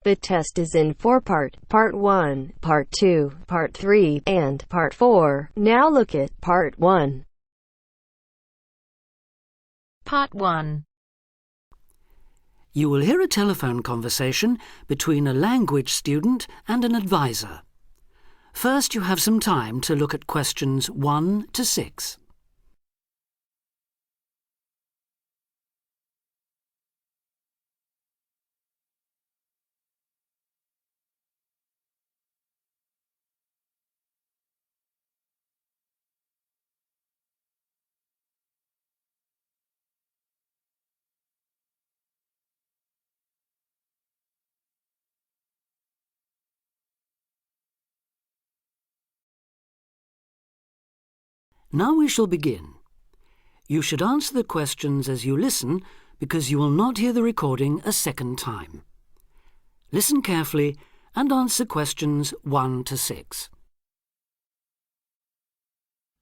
The test is in 4 parts: Part 1, Part 2, Part 3, and Part 4. Now look at Part 1. Part 1. You will hear a telephone conversation between a language student and an advisor. First, you have some time to look at questions 1 to 6. Now we shall begin. You should answer the questions as you listen because you will not hear the recording a second time. Listen carefully and answer questions 1 to 6.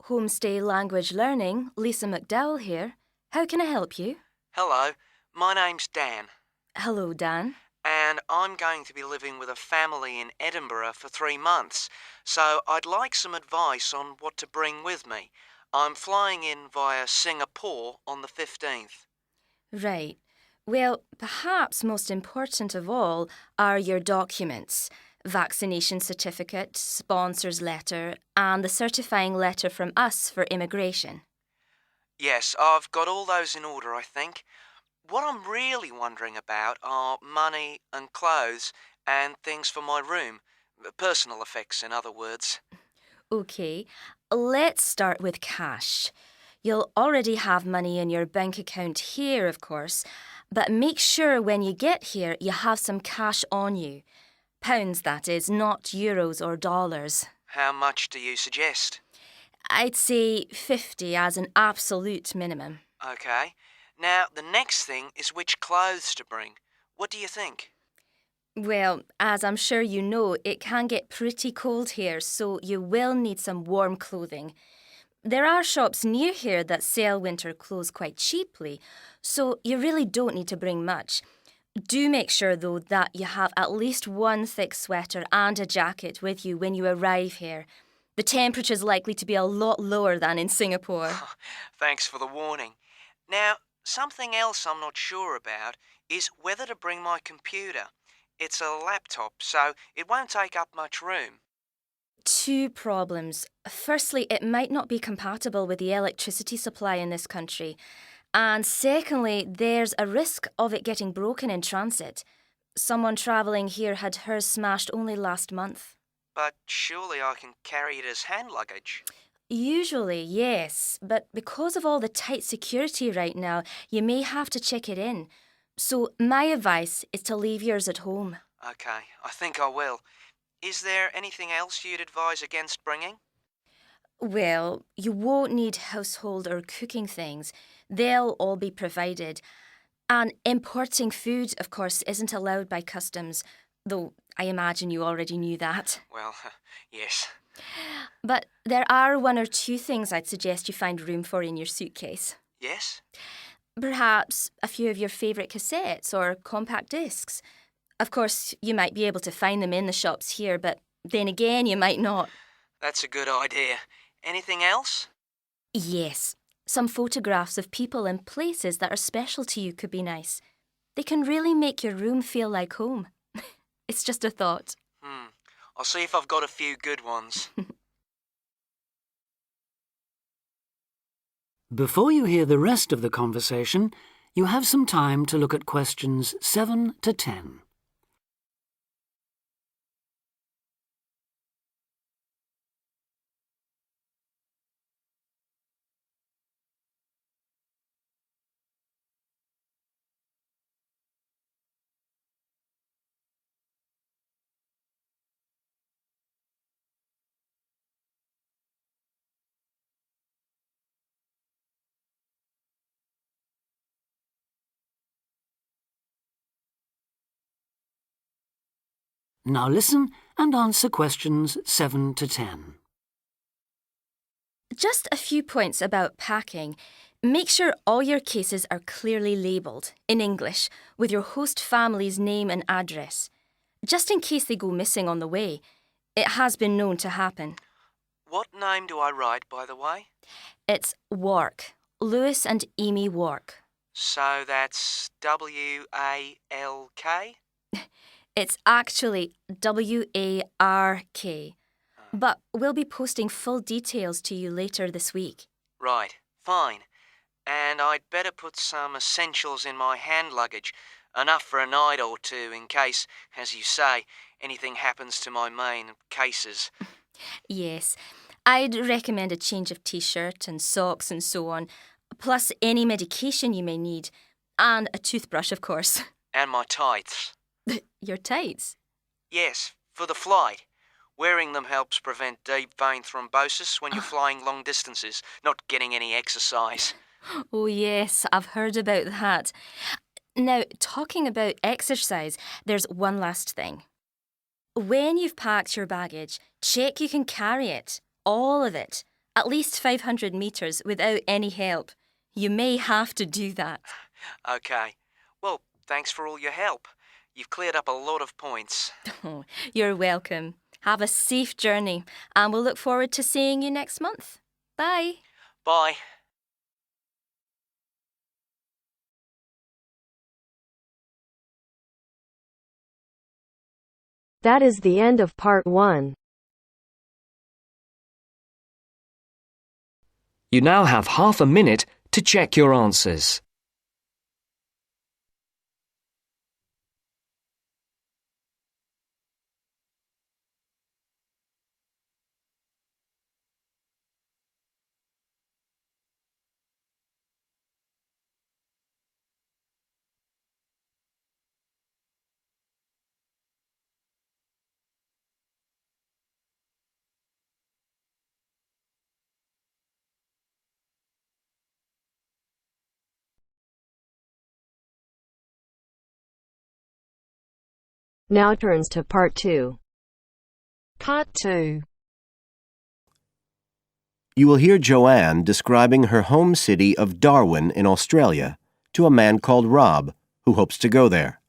Homestay Language Learning, Lisa McDowell here. How can I help you? Hello, my name's Dan, Hello, Dan. and I'm going to be living with a family in Edinburgh for 3 months, so I'd like some advice on what to bring with me. I'm flying in via Singapore on the 15th. Right. Well, perhaps most important of all are your documents: vaccination certificate, sponsor's letter, and the certifying letter from us for immigration. Yes, I've got all those in order, I think. What I'm really wondering about are money and clothes and things for my room. Personal effects, in other words. OK, let's start with cash. You'll already have money in your bank account here, of course, but make sure when you get here you have some cash on you. Pounds, that is, not euros or dollars. How much do you suggest? I'd say 50 as an absolute minimum. OK. Now, the next thing is which clothes to bring. What do you think? Well, as I'm sure you know, it can get pretty cold here, so you will need some warm clothing. There are shops near here that sell winter clothes quite cheaply, so you really don't need to bring much. Do make sure, though, that you have at least one thick sweater and a jacket with you when you arrive here. The temperature's likely to be a lot lower than in Singapore. Thanks for the warning. Now, something else I'm not sure about is whether to bring my computer. It's a laptop, so it won't take up much room. 2 problems. Firstly, it might not be compatible with the electricity supply in this country. And secondly, there's a risk of it getting broken in transit. Someone travelling here had hers smashed only last month. But surely I can carry it as hand luggage. Usually, yes, but because of all the tight security right now, you may have to check it in. So my advice is to leave yours at home. OK, I think I will. Is there anything else you'd advise against bringing? Well, you won't need household or cooking things. They'll all be provided. And importing food, of course, isn't allowed by customs, though I imagine you already knew that. Well, yes. But there are 1 or 2 things I'd suggest you find room for in your suitcase. Yes? Perhaps a few of your favourite cassettes or compact discs. Of course, you might be able to find them in the shops here, but then again, you might not. That's a good idea. Anything else? Yes, some photographs of people and places that are special to you could be nice. They can really make your room feel like home. It's just a thought. I'll see if I've got a few good ones. Before you hear the rest of the conversation, you have some time to look at questions 7 to 10. Now listen and answer questions 7 to 10. Just a few points about packing. Make sure all your cases are clearly labelled, in English, with your host family's name and address. just in case they go missing on the way. It has been known to happen. What name do I write, by the way? It's Wark. Lewis and Amy Wark. So that's W-A-L-K? It's actually W-A-R-K. But we'll be posting full details to you later this week. Right, fine. And I'd better put some essentials in my hand luggage, enough for a night or two in case, as you say, anything happens to my main cases. Yes, I'd recommend a change of t-shirt and socks and so on, plus any medication you may need, and a toothbrush, of course. And my tights. Your tights? Yes, for the flight. Wearing them helps prevent deep vein thrombosis when you're flying long distances, not getting any exercise. Oh yes, I've heard about that. Now, talking about exercise, there's one last thing. When you've packed your baggage, check you can carry it, all of it, at least 500 metres without any help. You may have to do that. Okay. Well, thanks for all your help. You've cleared up a lot of points. Oh, you're welcome. Have a safe journey, and we'll look forward to seeing you next month. Bye. Bye. That is the end of part 1. You now have half a minute to check your answers. Now turns to part 2. Part 2. You will hear Joanne describing her home city of Darwin in Australia to a man called Rob, who hopes to go there.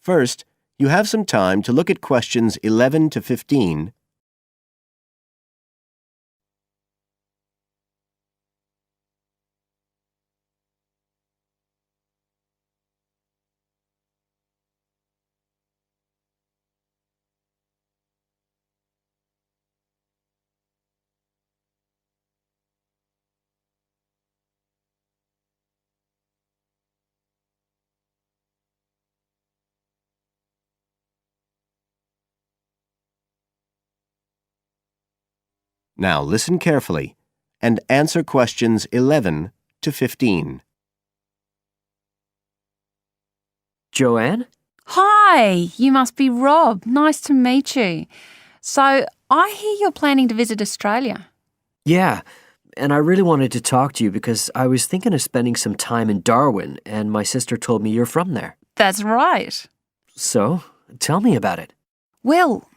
First, you have some time to look at questions 11 to 15. Now listen carefully and answer questions 11 to 15. Joanne? Hi, you must be Rob. Nice to meet you. So, I hear you're planning to visit Australia. Yeah, and I really wanted to talk to you because I was thinking of spending some time in Darwin, and my sister told me you're from there. That's right. So, tell me about it. Well,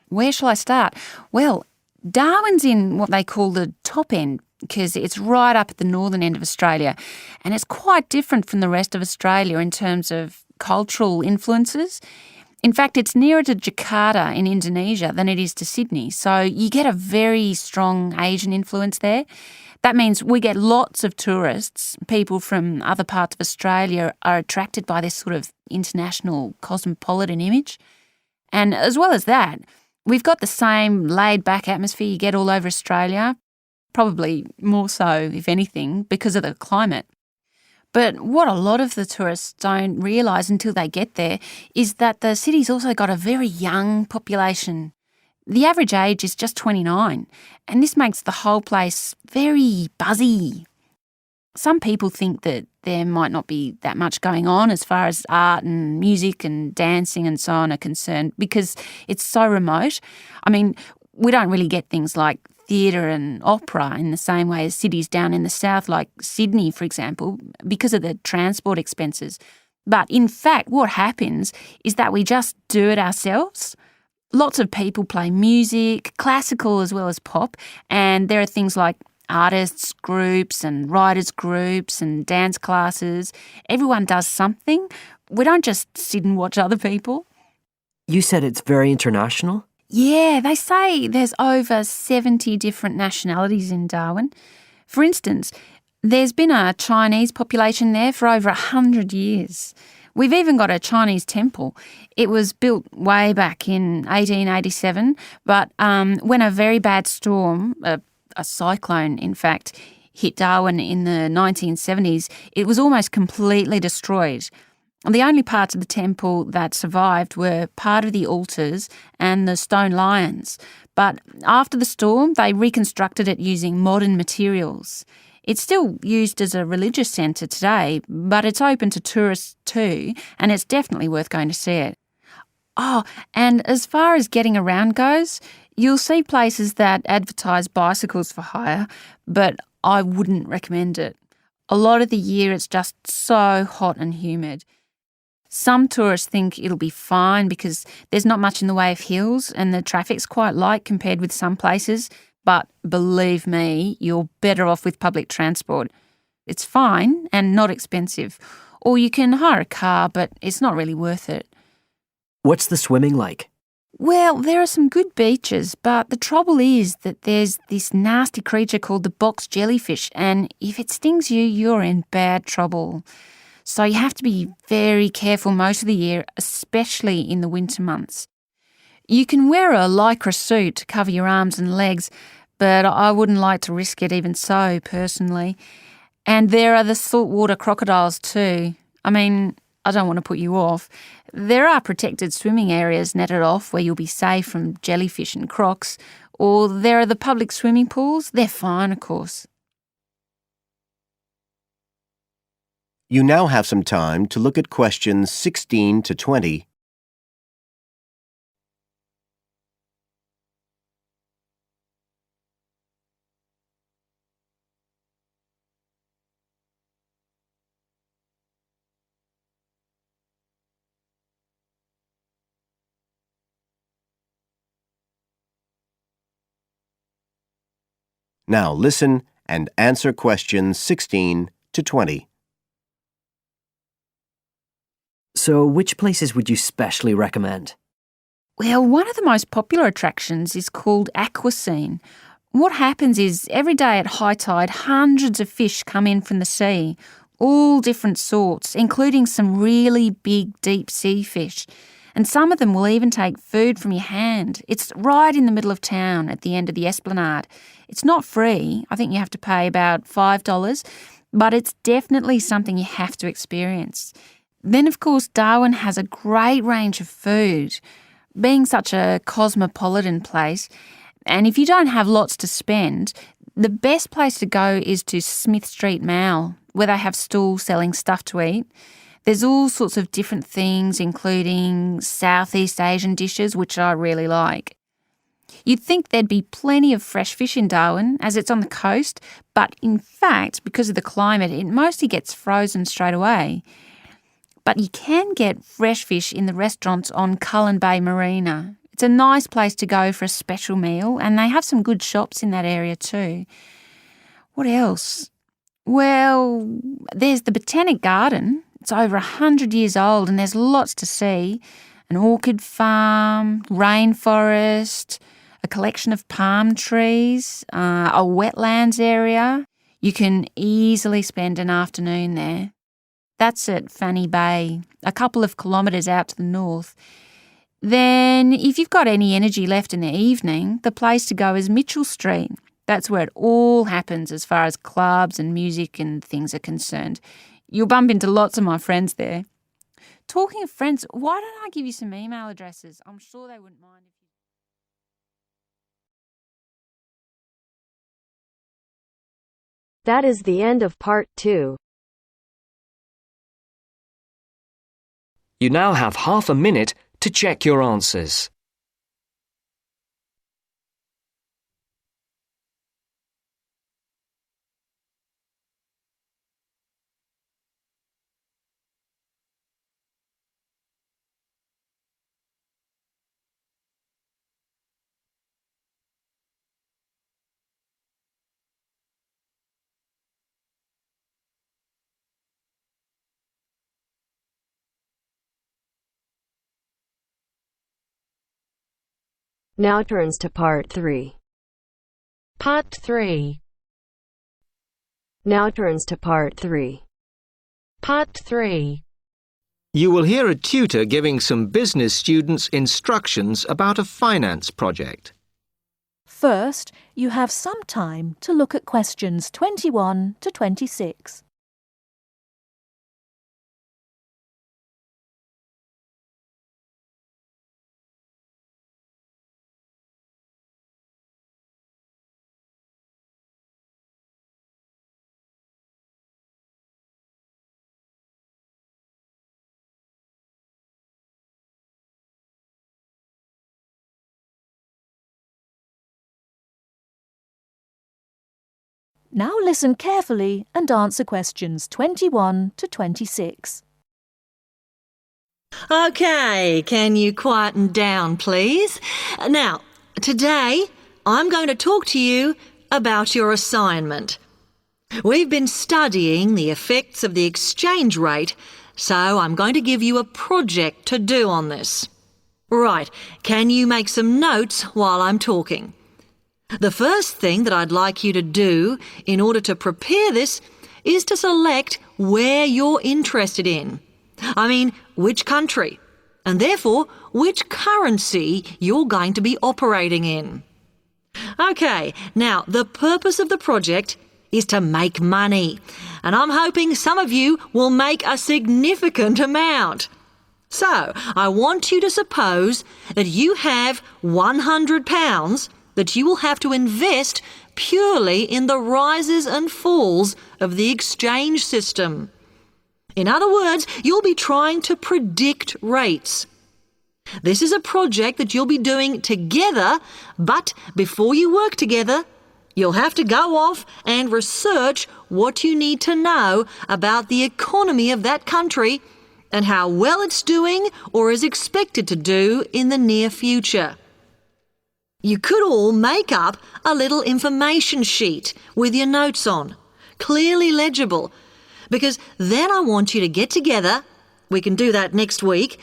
where shall I start? Well, Darwin's in what they call the top end because it's right up at the northern end of Australia, and it's quite different from the rest of Australia in terms of cultural influences. In fact, it's nearer to Jakarta in Indonesia than it is to Sydney, so you get a very strong Asian influence there. That means we get lots of tourists. People from other parts of Australia are attracted by this sort of international cosmopolitan image. And as well as that, we've got the same laid-back atmosphere you get all over Australia, probably more so, if anything, because of the climate. But what a lot of the tourists don't realise until they get there is that the city's also got a very young population. The average age is just 29, and this makes the whole place very buzzy. Some people think that there might not be that much going on as far as art and music and dancing and so on are concerned because it's so remote. I mean, we don't really get things like theatre and opera in the same way as cities down in the south like Sydney, for example, because of the transport expenses. But in fact, what happens is that we just do it ourselves. Lots of people play music, classical as well as pop, and there are things like artists groups and writers groups and dance classes. Everyone does something. We don't just sit and watch other people. You said it's very international? Yeah, they say there's over 70 different nationalities in Darwin. For instance, there's been a Chinese population there for over 100 years. We've even got a Chinese temple. It was built way back in 1887, but when a very bad storm, a cyclone in fact, hit Darwin in the 1970s, it was almost completely destroyed. The only parts of the temple that survived were part of the altars and the stone lions. But after the storm, they reconstructed it using modern materials. It's still used as a religious centre today, but it's open to tourists too, and it's definitely worth going to see it. Oh, and as far as getting around goes, you'll see places that advertise bicycles for hire, but I wouldn't recommend it. A lot of the year it's just so hot and humid. Some tourists think it'll be fine because there's not much in the way of hills and the traffic's quite light compared with some places, but believe me, you're better off with public transport. It's fine and not expensive. Or you can hire a car, but it's not really worth it. What's the swimming like? Well, there are some good beaches, but the trouble is that there's this nasty creature called the box jellyfish, and if it stings you, you're in bad trouble. So you have to be very careful most of the year, especially in the winter months. You can wear a lycra suit to cover your arms and legs, but I wouldn't like to risk it even so, personally. And there are the saltwater crocodiles too. I mean, I don't want to put you off. There are protected swimming areas netted off where you'll be safe from jellyfish and crocs, or there are the public swimming pools. They're fine, of course. You now have some time to look at questions 16 to 20. Now listen and answer questions 16 to 20. So, which places would you specially recommend? Well, one of the most popular attractions is called Aquascene. What happens is every day at high tide, hundreds of fish come in from the sea, all different sorts, including some really big deep sea fish. And some of them will even take food from your hand. It's right in the middle of town at the end of the esplanade. It's not free. I think you have to pay about $5, but it's definitely something you have to experience. Then, of course, Darwin has a great range of food. Being such a cosmopolitan place, and if you don't have lots to spend, the best place to go is to Smith Street Mall, where they have stalls selling stuff to eat. There's all sorts of different things, including Southeast Asian dishes, which I really like. You'd think there'd be plenty of fresh fish in Darwin, as it's on the coast, but in fact, because of the climate, it mostly gets frozen straight away. But you can get fresh fish in the restaurants on Cullen Bay Marina. It's a nice place to go for a special meal, and they have some good shops in that area too. What else? Well, there's the Botanic Garden. It's over 100 years old and there's lots to see. An orchid farm, rainforest, a collection of palm trees, a wetlands area. You can easily spend an afternoon there. That's at Fanny Bay, a couple of kilometres out to the north. Then, if you've got any energy left in the evening, the place to go is Mitchell Street. That's where it all happens as far as clubs and music and things are concerned. You'll bump into lots of my friends there. Talking of friends, why don't I give you some email addresses? I'm sure they wouldn't mind if you... That is the end of part 2. You now have half a minute to check your answers. Now turns to Part 3. Part 3. Now turns to Part 3. Part 3. You will hear a tutor giving some business students instructions about a finance project. First, you have some time to look at questions 21 to 26. Now listen carefully and answer questions 21 to 26. OK, can you quieten down, please? Now, today I'm going to talk to you about your assignment. We've been studying the effects of the exchange rate, so I'm going to give you a project to do on this. Right, can you make some notes while I'm talking? The first thing that I'd like you to do in order to prepare this is to select where you're interested in. I mean, which country, and therefore which currency you're going to be operating in. OK, now the purpose of the project is to make money, and I'm hoping some of you will make a significant amount. So, I want you to suppose that you have £100 that you will have to invest purely in the rises and falls of the exchange system. In other words, you'll be trying to predict rates. This is a project that you'll be doing together, but before you work together, you'll have to go off and research what you need to know about the economy of that country and how well it's doing or is expected to do in the near future. You could all make up a little information sheet with your notes on, clearly legible, because then I want you to get together, we can do that next week,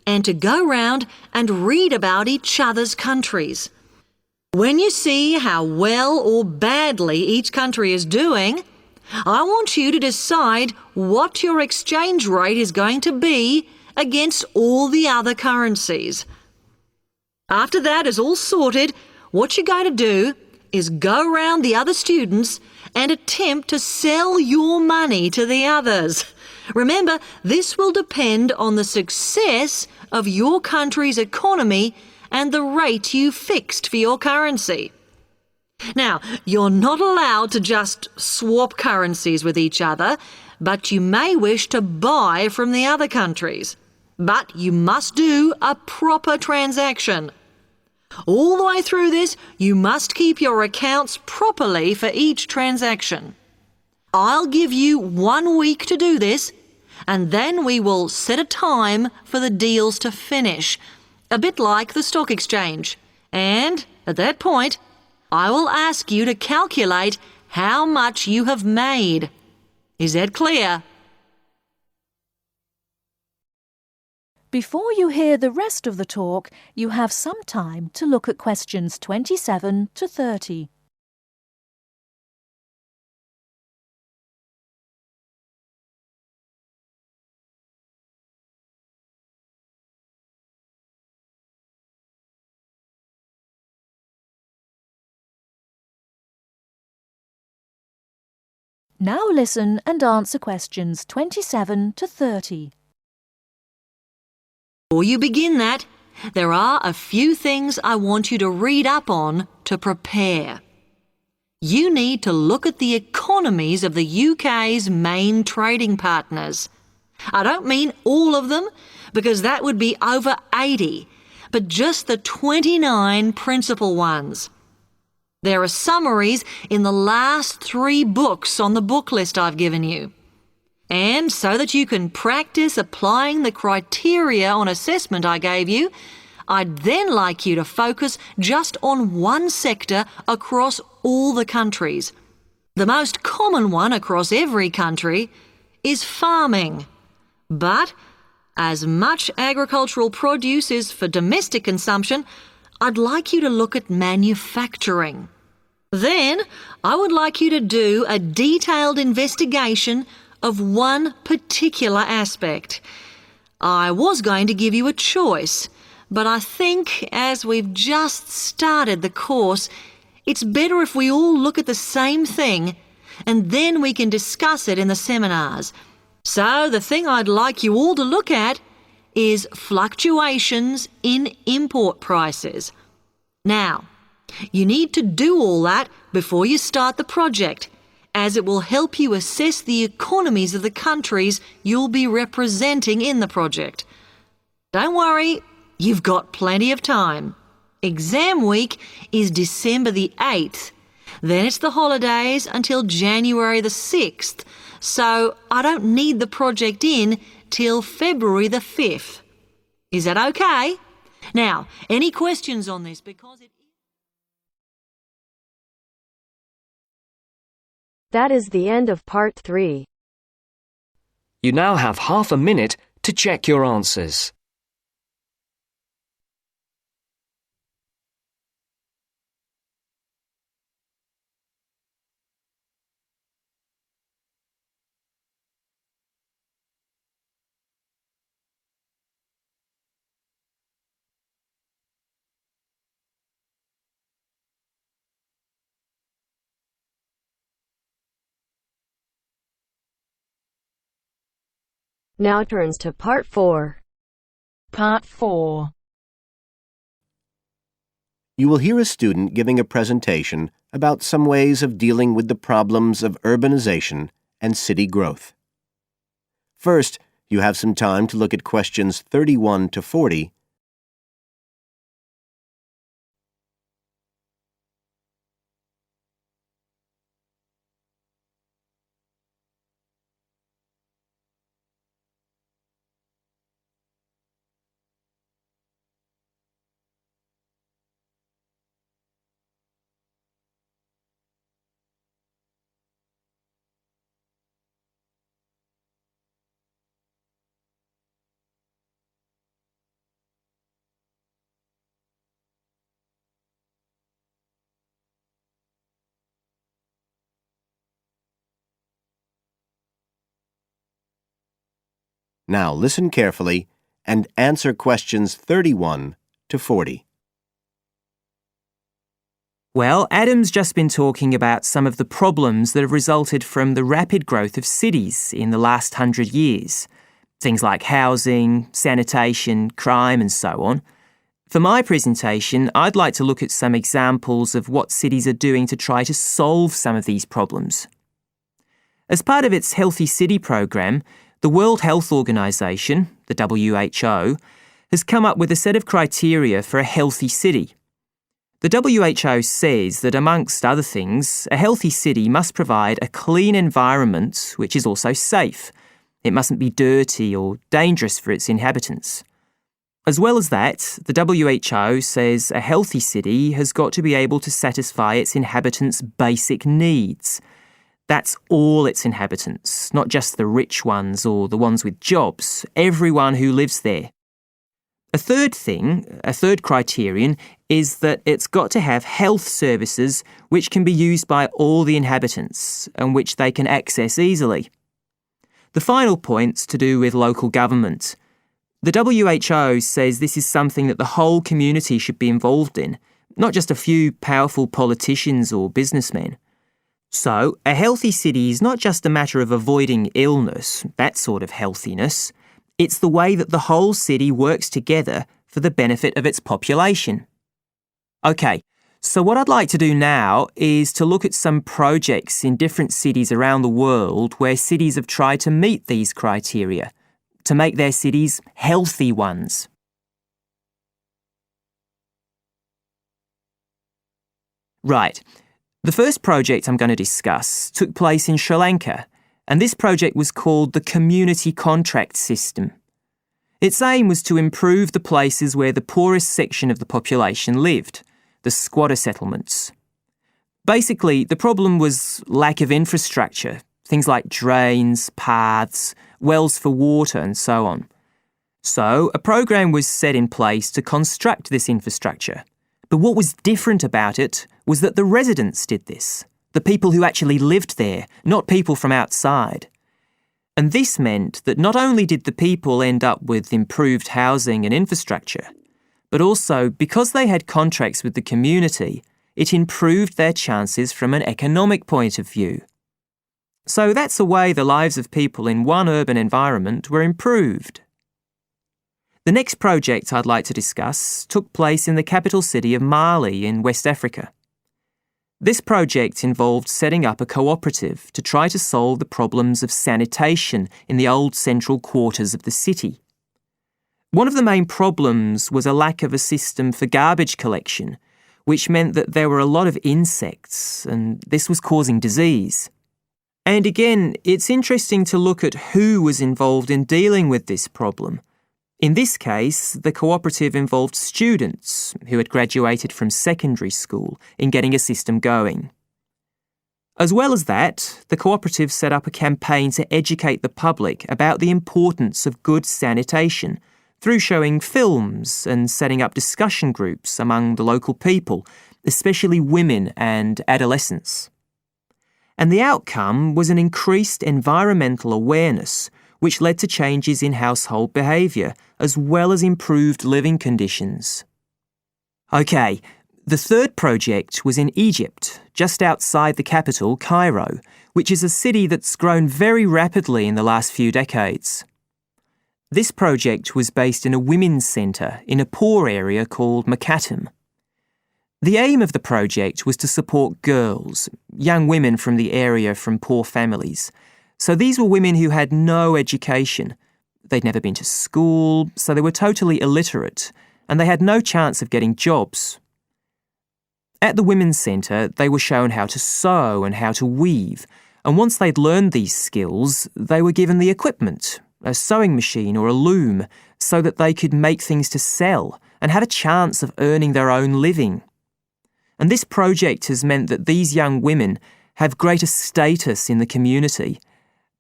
and to go round and read about each other's countries. When you see how well or badly each country is doing, I want you to decide what your exchange rate is going to be against all the other currencies. After that is all sorted, what you're going to do is go round the other students and attempt to sell your money to the others. Remember, this will depend on the success of your country's economy and the rate you fixed for your currency. Now, you're not allowed to just swap currencies with each other, but you may wish to buy from the other countries. But you must do a proper transaction. All the way through this, you must keep your accounts properly for each transaction. I'll give you 1 week to do this, and then we will set a time for the deals to finish, a bit like the stock exchange. And at that point, I will ask you to calculate how much you have made. Is that clear? Before you hear the rest of the talk, you have some time to look at questions 27 to 30. Now listen and answer questions 27 to 30. Before you begin that, there are a few things I want you to read up on to prepare. You need to look at the economies of the UK's main trading partners. I don't mean all of them, because that would be over 80, but just the 29 principal ones. There are summaries in the last 3 books on the book list I've given you. And so that you can practice applying the criteria on assessment I gave you, I'd then like you to focus just on one sector across all the countries. The most common one across every country is farming. But as much agricultural produce is for domestic consumption, I'd like you to look at manufacturing. Then, I would like you to do a detailed investigation of one particular aspect. I was going to give you a choice, but I think as we've just started the course, it's better if we all look at the same thing and then we can discuss it in the seminars. So the thing I'd like you all to look at is fluctuations in import prices. Now, you need to do all that before you start the project, as it will help you assess the economies of the countries you'll be representing in the project. Don't worry, you've got plenty of time. Exam week is December the 8th. Then it's the holidays until January the 6th, so I don't need the project in till February the 5th. Is that okay? Now, any questions on this? That is the end of part 3. You now have half a minute to check your answers. Now turns to part 4. Part 4. You will hear a student giving a presentation about some ways of dealing with the problems of urbanization and city growth. First, you have some time to look at questions 31 to 40. Now listen carefully and answer questions 31 to 40. Well, Adam's just been talking about some of the problems that have resulted from the rapid growth of cities in the last 100 years. Things like housing, sanitation, crime and so on. For my presentation, I'd like to look at some examples of what cities are doing to try to solve some of these problems. As part of its Healthy City program, the World Health Organization, the WHO, has come up with a set of criteria for a healthy city. The WHO says that, amongst other things, a healthy city must provide a clean environment which is also safe. It mustn't be dirty or dangerous for its inhabitants. As well as that, the WHO says a healthy city has got to be able to satisfy its inhabitants' basic needs. That's all its inhabitants, not just the rich ones or the ones with jobs, everyone who lives there. A third criterion, is that it's got to have health services which can be used by all the inhabitants and which they can access easily. The final point's to do with local government. The WHO says this is something that the whole community should be involved in, not just a few powerful politicians or businessmen. So, a healthy city is not just a matter of avoiding illness, that sort of healthiness. It's the way that the whole city works together for the benefit of its population. OK, so what I'd like to do now is to look at some projects in different cities around the world where cities have tried to meet these criteria, to make their cities healthy ones. Right. The first project I'm going to discuss took place in Sri Lanka, and this project was called the Community Contract System. Its aim was to improve the places where the poorest section of the population lived, the squatter settlements. Basically, the problem was lack of infrastructure, things like drains, paths, wells for water and so on. So, a program was set in place to construct this infrastructure. But what was different about it was that the residents did this, the people who actually lived there, not people from outside. And this meant that not only did the people end up with improved housing and infrastructure, but also, because they had contracts with the community, it improved their chances from an economic point of view. So that's a way the lives of people in one urban environment were improved. The next project I'd like to discuss took place in the capital city of Mali in West Africa. This project involved setting up a cooperative to try to solve the problems of sanitation in the old central quarters of the city. One of the main problems was a lack of a system for garbage collection, which meant that there were a lot of insects, and this was causing disease. And again, it's interesting to look at who was involved in dealing with this problem. In this case, the cooperative involved students who had graduated from secondary school in getting a system going. As well as that, the cooperative set up a campaign to educate the public about the importance of good sanitation through showing films and setting up discussion groups among the local people, especially women and adolescents. And the outcome was an increased environmental awareness, which led to changes in household behaviour, as well as improved living conditions. OK, the third project was in Egypt, just outside the capital, Cairo, which is a city that's grown very rapidly in the last few decades. This project was based in a women's centre in a poor area called Makatem. The aim of the project was to support girls, young women from the area from poor families. So these were women who had no education. They'd never been to school, so they were totally illiterate, and they had no chance of getting jobs. At the Women's Centre, they were shown how to sew and how to weave, and once they'd learned these skills, they were given the equipment, a sewing machine or a loom, so that they could make things to sell and had a chance of earning their own living. And this project has meant that these young women have greater status in the community,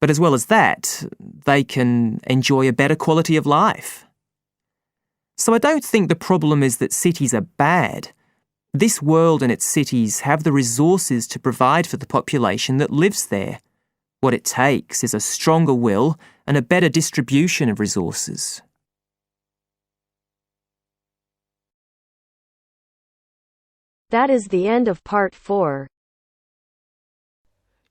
but as well as that, they can enjoy a better quality of life. So I don't think the problem is that cities are bad. This world and its cities have the resources to provide for the population that lives there. What it takes is a stronger will and a better distribution of resources. That is the end of part 4.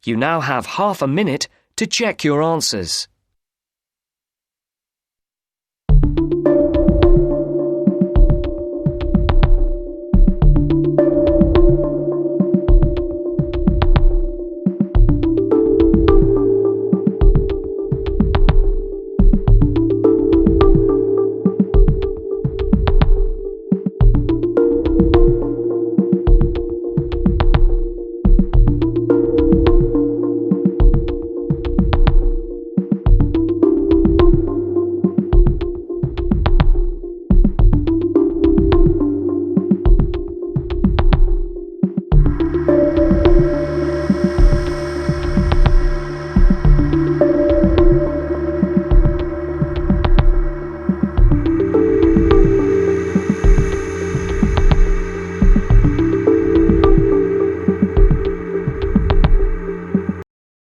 You now have half a minute to check your answers.